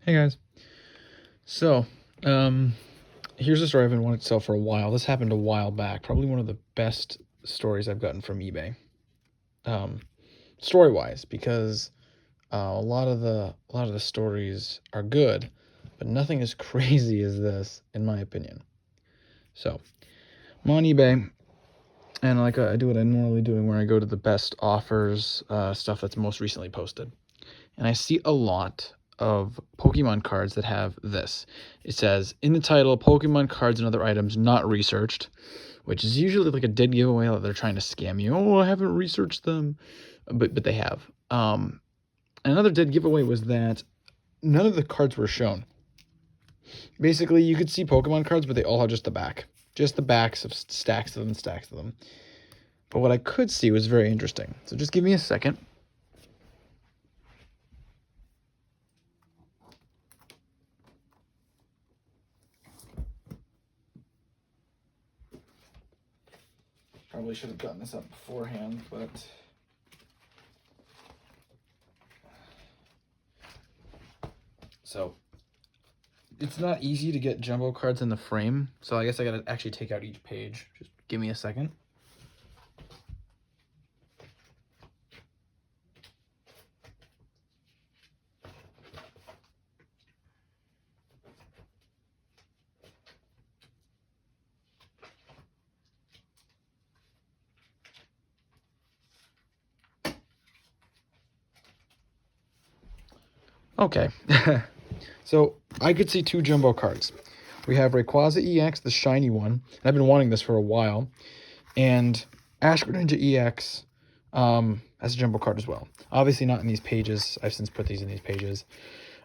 Hey guys. So, here's a story I've been wanting to tell for a while. This happened a while back. Probably one of the best stories I've gotten from eBay. Um, Story-wise, because a lot of the stories are good, but nothing as crazy as this, in my opinion. So, I'm on eBay, and I do what I normally do, where I go to the best offers, stuff that's most recently posted. And I see a lot of Pokemon cards that have this. It says in the title, Pokemon cards and other items not researched, which is usually like a dead giveaway that they're trying to scam you. Oh, I haven't researched them, but they have. Another dead giveaway was that none of the cards were shown. Basically, you could see Pokemon cards, but they all have just the backs of stacks of them, stacks of them. But what I could see was very interesting. So just give me a second. Probably should have gotten this up beforehand, but so it's not easy to get jumbo cards in the frame. So I guess I gotta actually take out each page. Just give me a second. Okay, so I could see two jumbo cards. We have Rayquaza EX, the shiny one, and I've been wanting this for a while, and Ash Greninja EX as a jumbo card as well. Obviously not in these pages. I've since put these in these pages.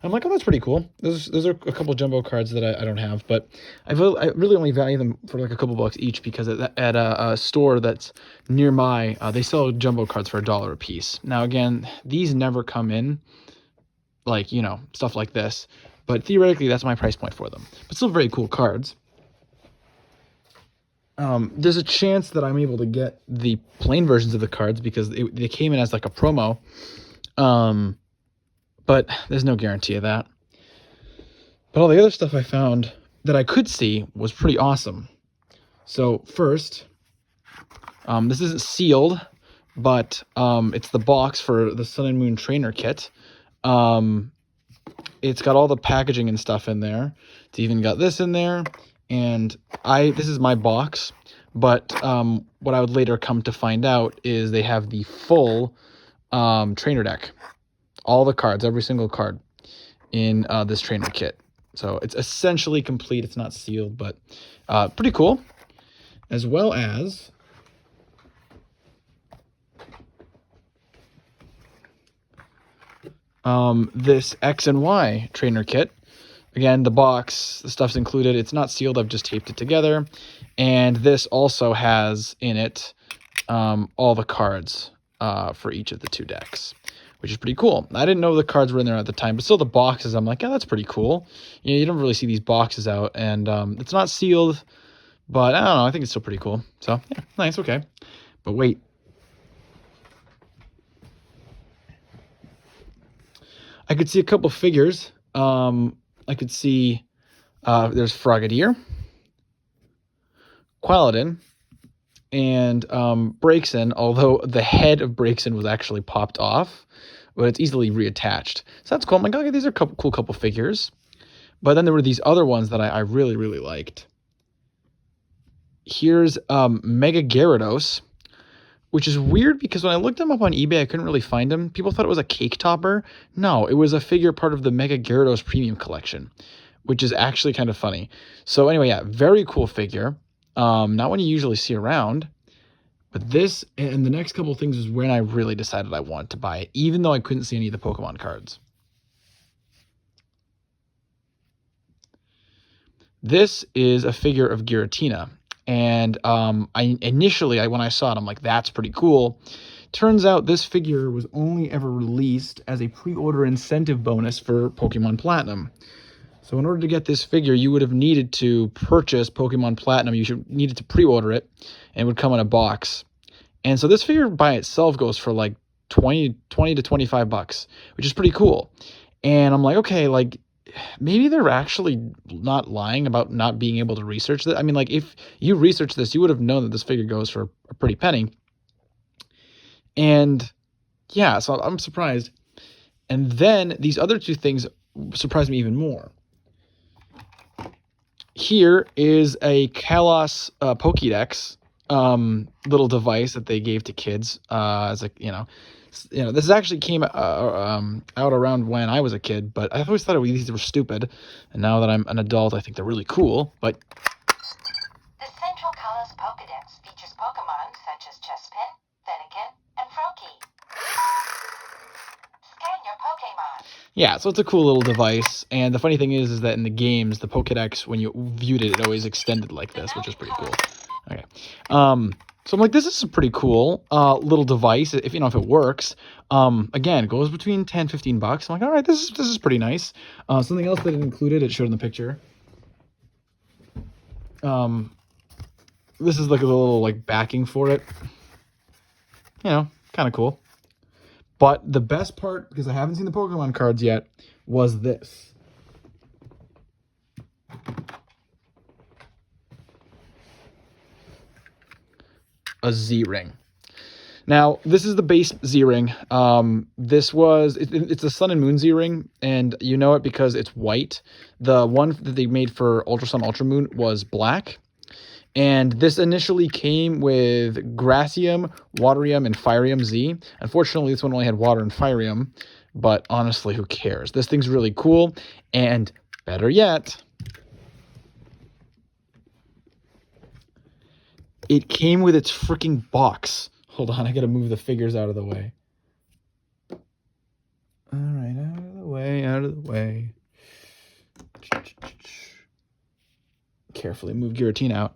I'm like, oh, that's pretty cool. Those are a couple jumbo cards that I don't have, but I really only value them for like a couple bucks each because at a store that's near my, they sell jumbo cards for $1 a piece. Now, again, these never come in, like, you know, stuff like this, but theoretically that's my price point for them. But still very cool cards. There's a chance that I'm able to get the plain versions of the cards because they came in as like a promo. But there's no guarantee of that. But all the other stuff I found that I could see was pretty awesome. So first, this isn't sealed, but it's the box for the Sun and Moon Trainer Kit. It's got all the packaging and stuff in there. It's even got this in there. And this is my box. But what I would later come to find out is they have the full trainer deck. All the cards, every single card in this trainer kit. So it's essentially complete. It's not sealed, but pretty cool. As well as this X and Y trainer kit. Again, the box, the stuff's included. It's not sealed. I've just taped it together. And this also has in it all the cards for each of the two decks, which is pretty cool. I didn't know the cards were in there at the time, but still the boxes, I'm like, yeah, that's pretty cool. You don't really see these boxes out, and it's not sealed, but I don't know, I think it's still pretty cool. So, yeah, nice, okay. But wait. I could see a couple figures. I could see there's Frogadier, Qualadin, and Braixen, although the head of Braixen was actually popped off, but it's easily reattached. So that's cool. I'm like, okay, these are cool couple figures. But then there were these other ones that I really, really liked. Here's Mega Gyarados, which is weird because when I looked him up on eBay, I couldn't really find him. People thought it was a cake topper. No, it was a figure part of the Mega Gyarados Premium Collection, which is actually kind of funny. So anyway, yeah, very cool figure. Not one you usually see around. But this and the next couple of things is when I really decided I wanted to buy it, even though I couldn't see any of the Pokemon cards. This is a figure of Giratina. And when I saw it, I'm like, that's pretty cool. Turns out this figure was only ever released as a pre-order incentive bonus for Pokemon Platinum. So in order to get this figure, you would have needed to purchase Pokemon Platinum. You needed to pre-order it, and it would come in a box. And so this figure by itself goes for like 20 to 25 bucks, which is pretty cool. And I'm like, okay, like maybe they're actually not lying about not being able to research that. I mean, like, if you research this, you would have known that this figure goes for a pretty penny. And yeah, so I'm surprised. And then these other two things surprised me even more. Here is a Kalos Pokédex little device that they gave to kids as a, this actually came out around when I was a kid, but I always thought these were stupid. And now that I'm an adult, I think they're really cool. But the Central Kalos Pokédex features Pokemon such as Chespin, Fennekin, and Froakie. Scan your Pokemon. Yeah, so it's a cool little device. And the funny thing is that in the games, the Pokédex, when you viewed it, it always extended like this, which is pretty cool. Okay. So I'm like, this is a pretty cool little device, if it works. Again, it goes between 10, 15 bucks. I'm like, all right, this is pretty nice. Something else that it included, it showed in the picture. This is like a little like backing for it. Kind of cool. But the best part, because I haven't seen the Pokemon cards yet, was this. A Z-Ring. Now, this is the base Z-Ring. This was, it's a Sun and Moon Z-Ring, and you know it because it's white. The one that they made for Ultra Sun, Ultra Moon was black. And this initially came with Gracium, Waterium, and Firium Z. Unfortunately, this one only had Water and Firium, but honestly, who cares? This thing's really cool, and better yet, it came with its freaking box. Hold on, I gotta move the figures out of the way. All right, out of the way, out of the way. Carefully move Giratina out.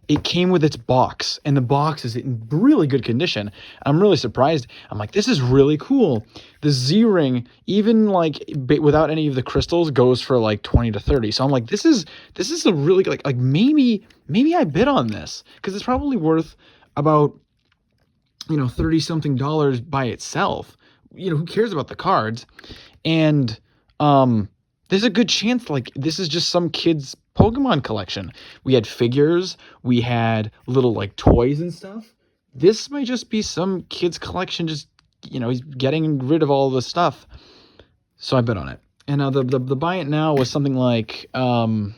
It came with its box, and the box is in really good condition. I'm really surprised. I'm like, this is really cool. The Z-Ring, even like without any of the crystals, goes for like 20 to 30. So I'm like, this is a really like maybe I bid on this, because it's probably worth about 30 something dollars by itself. Who cares about the cards? And there's a good chance like this is just some kid's Pokemon collection. We had figures, we had little like toys and stuff. This might just be some kid's collection, just he's getting rid of all the stuff. So I bet on it. And now the buy it now was something like I'm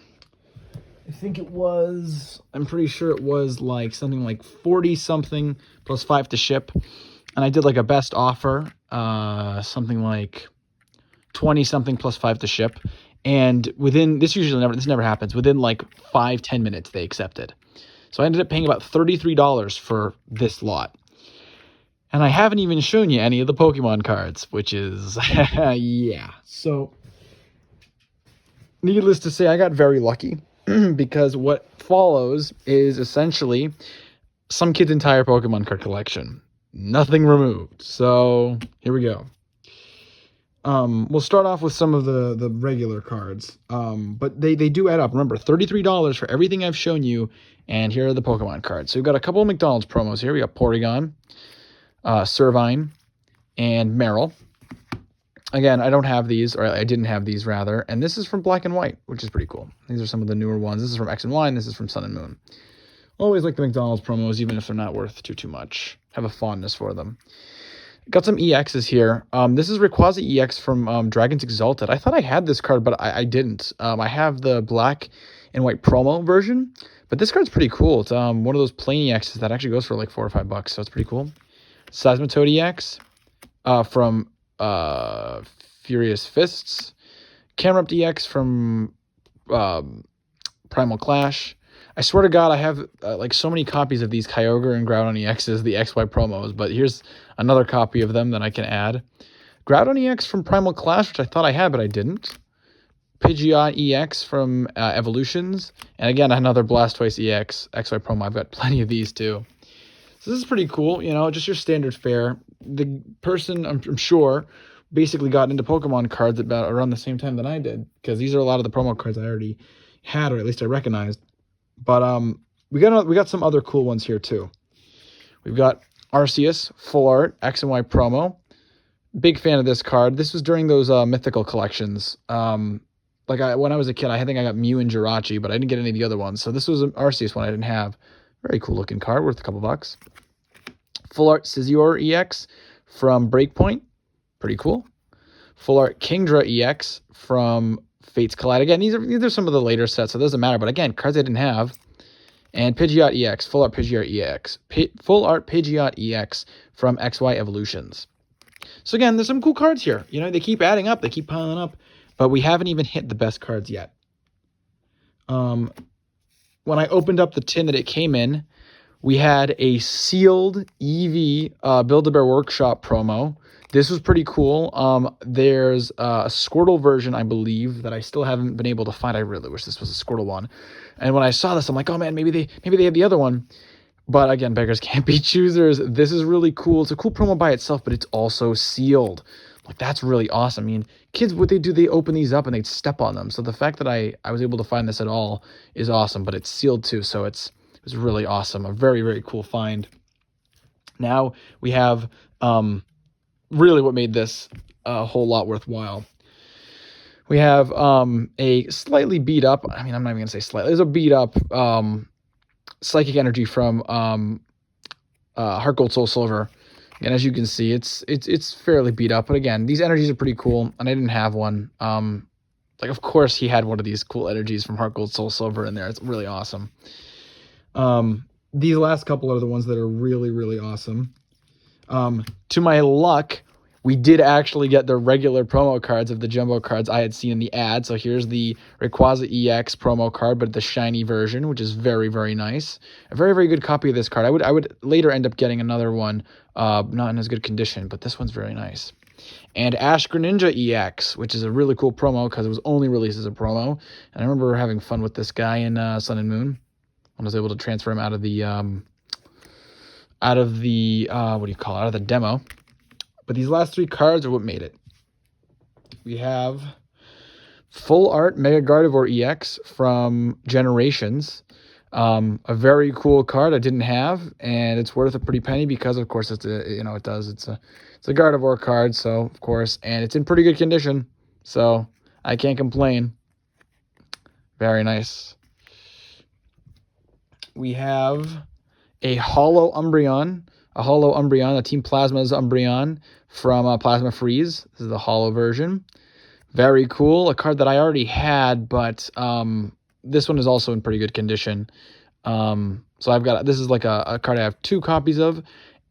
pretty sure it was like something like 40 something plus 5 to ship. And I did like a best offer, something like 20 something plus 5 to ship. And this never happens. Within like 5-10 minutes, they accepted. So I ended up paying about $33 for this lot. And I haven't even shown you any of the Pokemon cards, which is, yeah. So, needless to say, I got very lucky because what follows is essentially some kid's entire Pokemon card collection. Nothing removed. So, here we go. We'll start off with some of the regular cards, but they do add up. Remember, $33 for everything I've shown you, and here are the Pokemon cards. So we've got a couple of McDonald's promos here. We got Porygon, Servine, and Meryl. Again, I don't have these, or I didn't have these, rather, and this is from Black and White, which is pretty cool. These are some of the newer ones. This is from X and Y, and this is from Sun and Moon. Always like the McDonald's promos, even if they're not worth too much. Have a fondness for them. Got some EXs here. This is Rayquaza EX from Dragons Exalted. I thought I had this card, but I didn't. I have the Black and White promo version, but this card's pretty cool. It's one of those plain EXs that actually goes for like $4 or $5, so it's pretty cool. Seismitoad EX from Furious Fists. Camerupt EX from Primal Clash. I swear to God, I have like so many copies of these Kyogre and Groudon EXs, the XY promos, but here's another copy of them that I can add. Groudon EX from Primal Clash, which I thought I had, but I didn't. Pidgeot EX from Evolutions. And again, another Blastoise EX XY promo. I've got plenty of these too. So this is pretty cool, just your standard fare. The person, I'm sure, basically got into Pokemon cards about around the same time that I did, because these are a lot of the promo cards I already had, or at least I recognized. But we got some other cool ones here too. We've got Arceus Full Art X and Y promo. Big fan of this card. This was during those mythical collections. like when I was a kid, I think I got Mew and Jirachi, but I didn't get any of the other ones. So this was an Arceus one I didn't have. Very cool looking card, worth a couple bucks. Full Art Scizor EX from Breakpoint. Pretty cool. Full Art Kingdra EX from Fates Collide. Again, these are some of the later sets, so it doesn't matter. But again, cards I didn't have. And Pidgeot EX, Full Art Pidgeot EX. Full Art Pidgeot EX from XY Evolutions. So again, there's some cool cards here. You know, they keep adding up. They keep piling up. But we haven't even hit the best cards yet. When I opened up the tin that it came in, we had a sealed EV Build-A-Bear Workshop promo. This was pretty cool. There's a Squirtle version, I believe, that I still haven't been able to find. I really wish this was a Squirtle one. And when I saw this, I'm like, oh man, maybe they had the other one. But again, beggars can't be choosers. This is really cool. It's a cool promo by itself, but it's also sealed. Like, that's really awesome. I mean, kids, what they do, they open these up and they step on them. So the fact that I was able to find this at all is awesome, but it's sealed too. So it was really awesome. A very, very cool find. Now we have really what made this a whole lot worthwhile. We have a slightly beat up, I mean, I'm not even going to say slightly, there's a beat up Psychic Energy from Heart Gold Soul Silver. And as you can see, it's fairly beat up. But again, these energies are pretty cool, and I didn't have one. Like, of course, he had one of these cool energies from Heart Gold Soul Silver in there. It's really awesome. These last couple are the ones that are really, really awesome. To my luck, we did actually get the regular promo cards of the jumbo cards I had seen in the ad. So here's the Rayquaza EX promo card, but the shiny version, which is very, very nice. A very, very good copy of this card. I would later end up getting another one, not in as good condition, but this one's very nice. And Ash Greninja EX, which is a really cool promo because it was only released as a promo. And I remember having fun with this guy in Sun and Moon. I was able to transfer him out of the what do you call it? Out of the demo. But these last three cards are what made it. We have Full Art Mega Gardevoir EX from Generations. A very cool card I didn't have, and it's worth a pretty penny because, of course, it's a Gardevoir card, so of course, and it's in pretty good condition, so I can't complain. Very nice. We have a Holo Umbreon. A Team Plasma's Umbreon from Plasma Freeze. This is the holo version. Very cool. A card that I already had, but this one is also in pretty good condition. So this is like a card I have 2 copies of,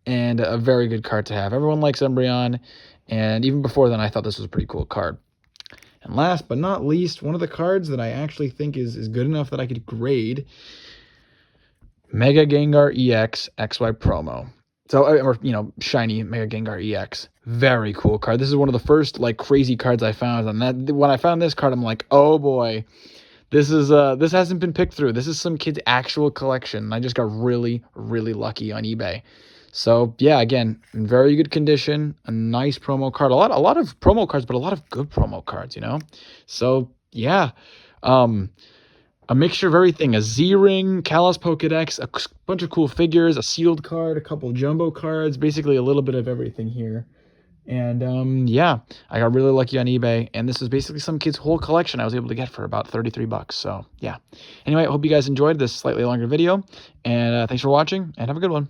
and a very good card to have. Everyone likes Umbreon, and even before then, I thought this was a pretty cool card. And last but not least, one of the cards that I actually think is good enough that I could grade, Mega Gengar EX XY promo. So, or, shiny Mega Gengar EX. Very cool card. This is one of the first, like, crazy cards I found. And when I found this card, I'm like, oh boy, this hasn't been picked through. This is some kid's actual collection. I just got really, really lucky on eBay. So, yeah, again, in very good condition. A nice promo card. A lot of promo cards, but a lot of good promo cards, So, yeah. A mixture of everything, a Z-Ring, Kalos Pokedex, a bunch of cool figures, a sealed card, a couple of jumbo cards, basically a little bit of everything here. And, yeah, I got really lucky on eBay, and this is basically some kid's whole collection I was able to get for about 33 bucks, so, yeah. Anyway, I hope you guys enjoyed this slightly longer video, and thanks for watching, and have a good one.